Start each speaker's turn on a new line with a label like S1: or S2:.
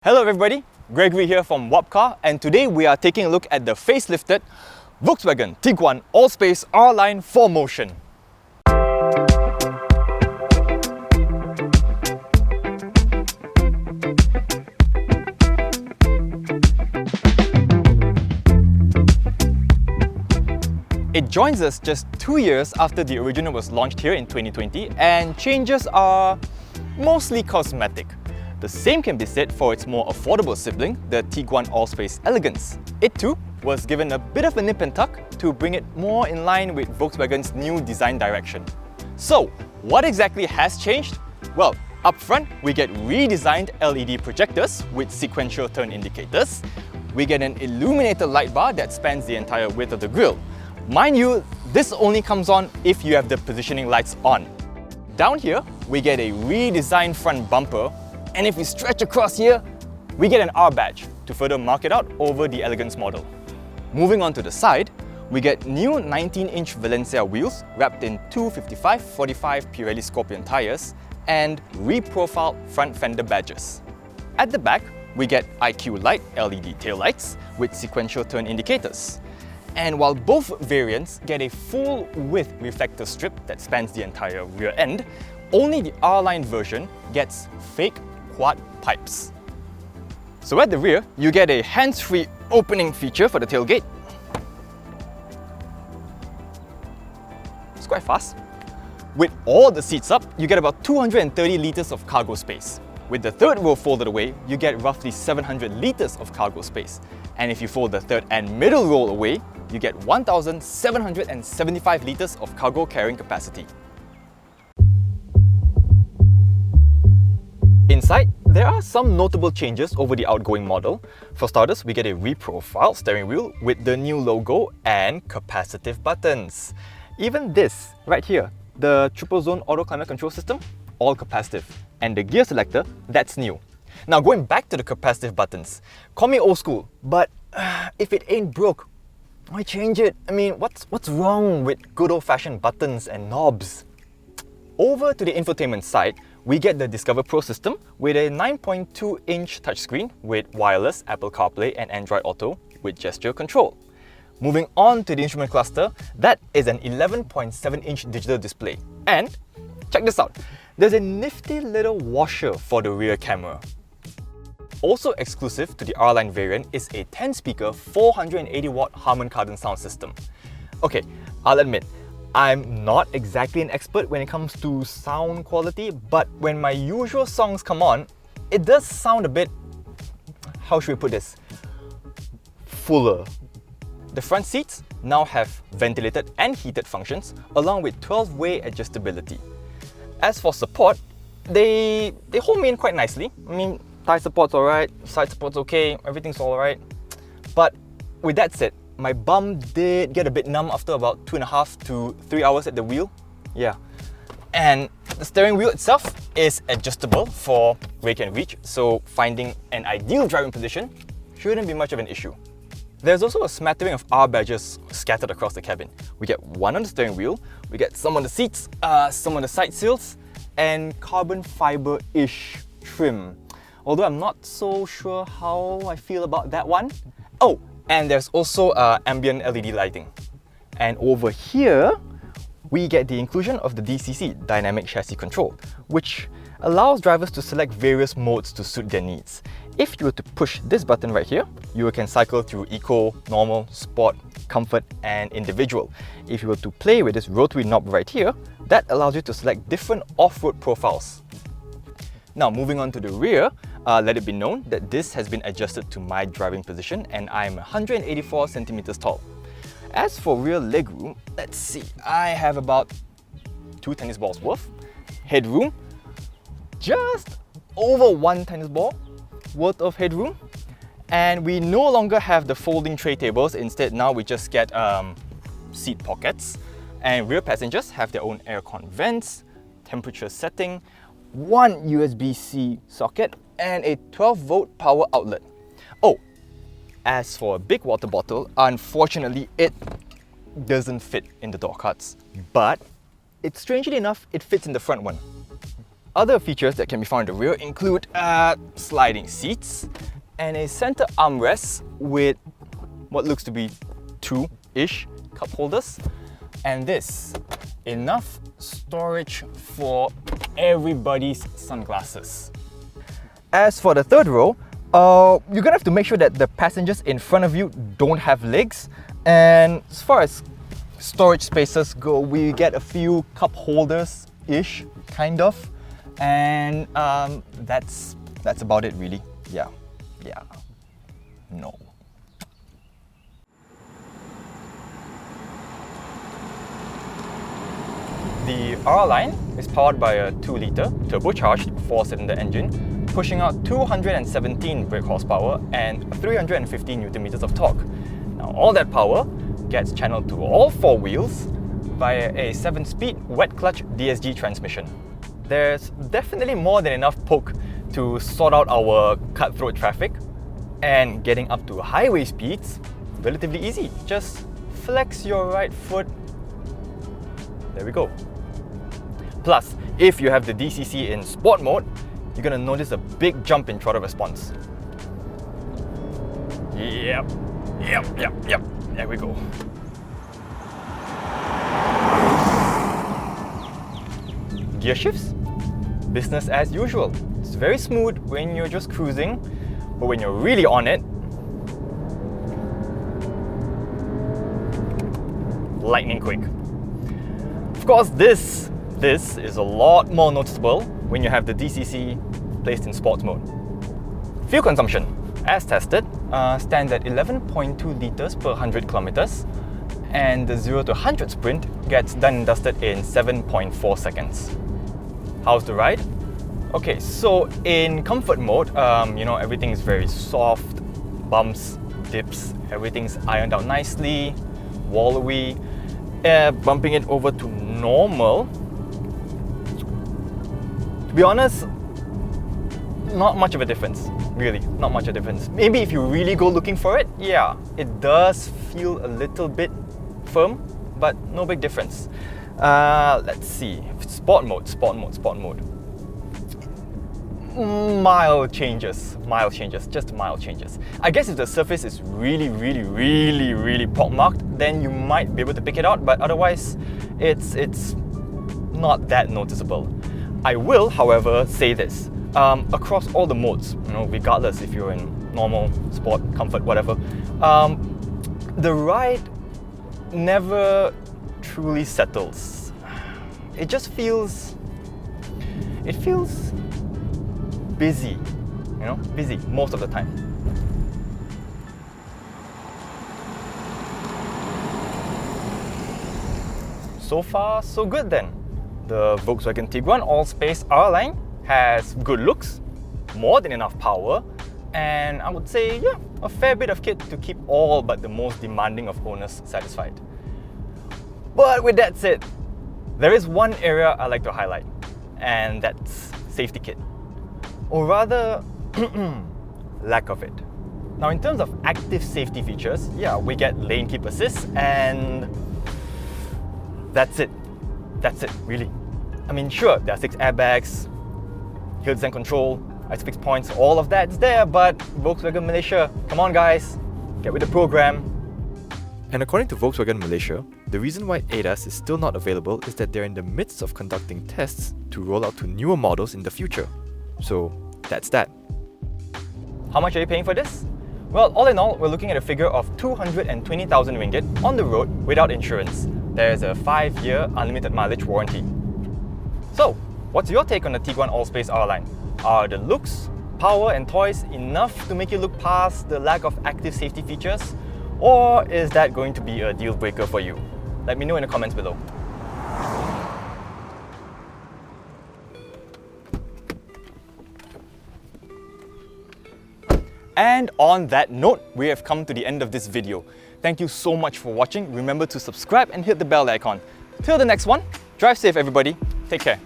S1: Hello everybody, Gregory here from WapCar, and today we are taking a look at the facelifted Volkswagen Tiguan Allspace R-Line 4Motion. It joins us just 2 years after the original was launched here in 2020, and changes are mostly cosmetic. The same can be said for its more affordable sibling, the Tiguan Allspace Elegance. It too was given a bit of a nip and tuck to bring it more in line with Volkswagen's new design direction. So, what exactly has changed? Well, up front, we get redesigned LED projectors with sequential turn indicators. We get an illuminated light bar that spans the entire width of the grille. Mind you, this only comes on if you have the positioning lights on. Down here, we get a redesigned front bumper, and if we stretch across here, we get an R badge to further mark it out over the Elegance model. Moving on to the side, we get new 19-inch Valencia wheels wrapped in two 55/45 Pirelli Scorpion tyres and reprofiled front fender badges. At the back, we get IQ Light LED taillights with sequential turn indicators. And while both variants get a full-width reflector strip that spans the entire rear end, only the R-Line version gets fake quad pipes. So at the rear, you get a hands-free opening feature for the tailgate. It's quite fast. With all the seats up, you get about 230 litres of cargo space. With the third row folded away, you get roughly 700 litres of cargo space. And if you fold the third and middle row away, you get 1,775 litres of cargo carrying capacity. Inside, there are some notable changes over the outgoing model. For starters, we get a reprofiled steering wheel with the new logo and capacitive buttons. Even this, right here, the triple zone auto climate control system, all capacitive. And the gear selector, that's new. Now going back to the capacitive buttons, call me old school, but if it ain't broke, why change it? I mean, what's wrong with good old-fashioned buttons and knobs? Over to the infotainment side, we get the Discover Pro system with a 9.2-inch touchscreen with wireless Apple CarPlay and Android Auto with gesture control. Moving on to the instrument cluster, that is an 11.7-inch digital display. And check this out, there's a nifty little washer for the rear camera. Also exclusive to the R-Line variant is a 10-speaker 480-watt Harman Kardon sound system. Okay, I'll admit, I'm not exactly an expert when it comes to sound quality, but when my usual songs come on, it does sound a bit, how should we put this, fuller. The front seats now have ventilated and heated functions, along with 12-way adjustability. As for support, they hold me in quite nicely. I mean, thigh support's alright, side support's okay, everything's alright. But with that said, my bum did get a bit numb after about 2.5 to 3 hours at the wheel. Yeah. And the steering wheel itself is adjustable for rake and reach, so finding an ideal driving position shouldn't be much of an issue. There's also a smattering of R badges scattered across the cabin. We get one on the steering wheel, we get some on the seats, some on the side sills, and carbon fiber-ish trim. Although I'm not so sure how I feel about that one. Oh, and there's also ambient LED lighting. And over here, we get the inclusion of the DCC, Dynamic Chassis Control, which allows drivers to select various modes to suit their needs. If you were to push this button right here, you can cycle through Eco, Normal, Sport, Comfort, and Individual. If you were to play with this rotary knob right here, that allows you to select different off-road profiles. Now moving on to the rear, let it be known that this has been adjusted to my driving position and I'm 184 centimeters tall. As for rear legroom, let's see, I have about 2 tennis balls worth, headroom, just over 1 tennis ball worth of headroom, and we no longer have the folding tray tables. Instead, now we just get seat pockets, and rear passengers have their own aircon vents, temperature setting, one USB-C socket, and a 12-volt power outlet. Oh, as for a big water bottle, unfortunately it doesn't fit in the door cards, but strangely enough, it fits in the front one. Other features that can be found in the rear include sliding seats and a center armrest with what looks to be two-ish cup holders, and this, enough storage for everybody's sunglasses. As for the third row, you're gonna have to make sure that the passengers in front of you don't have legs, and as far as storage spaces go, we get a few cup holders-ish, kind of, and that's about it really. No. The R-Line is powered by a 2-litre turbocharged 4-cylinder engine, pushing out 217 brake horsepower and 350 Nm of torque. Now all that power gets channeled to all 4 wheels via a 7-speed wet clutch DSG transmission. There's definitely more than enough poke to sort out our cutthroat traffic, and getting up to highway speeds relatively easy. Just flex your right foot. There we go. Plus, if you have the DCC in sport mode, you're gonna notice a big jump in throttle response. Yep. There we go. Gear shifts? Business as usual. It's very smooth when you're just cruising, but when you're really on it, lightning quick. Of course, this is a lot more noticeable when you have the DCC placed in sports mode. Fuel consumption, as tested, stands at 11.2 litres per 100 kilometers, and the 0 to 100 sprint gets done and dusted in 7.4 seconds. How's the ride? Okay, so in comfort mode, everything is very soft, bumps, dips, everything's ironed out nicely, wallowy. Bumping it over to normal, to be honest, not much of a difference, really, not much of a difference. Maybe if you really go looking for it, yeah, it does feel a little bit firm, but no big difference. Let's see, sport mode. Mild changes, just mild changes. I guess if the surface is really pockmarked, then you might be able to pick it out, but otherwise it's not that noticeable. I will, however, say this, across all the modes, regardless if you're in normal, sport, comfort, whatever, the ride never truly settles. It just feels busy, busy most of the time. So far, so good then. The Volkswagen Tiguan Allspace R-Line has good looks, more than enough power, and I would say, yeah, a fair bit of kit to keep all but the most demanding of owners satisfied. But with that said, there is one area I like to highlight, and that's safety kit. Or rather, lack of it. Now in terms of active safety features, yeah, we get lane keep assist, and that's it, really. I mean, sure, there are 6 airbags, hill descent control, ISOFIX points, all of that's there, but Volkswagen Malaysia, come on guys, get with the program. And according to Volkswagen Malaysia, the reason why ADAS is still not available is that they're in the midst of conducting tests to roll out to newer models in the future. So that's that. How much are you paying for this? Well, all in all, we're looking at a figure of 220,000 ringgit on the road without insurance. There's a 5-year unlimited mileage warranty. So, what's your take on the Tiguan Allspace R-Line? Are the looks, power and toys enough to make you look past the lack of active safety features? Or is that going to be a deal breaker for you? Let me know in the comments below. And on that note, we have come to the end of this video. Thank you so much for watching. Remember to subscribe and hit the bell icon. Till the next one, drive safe everybody. Take care.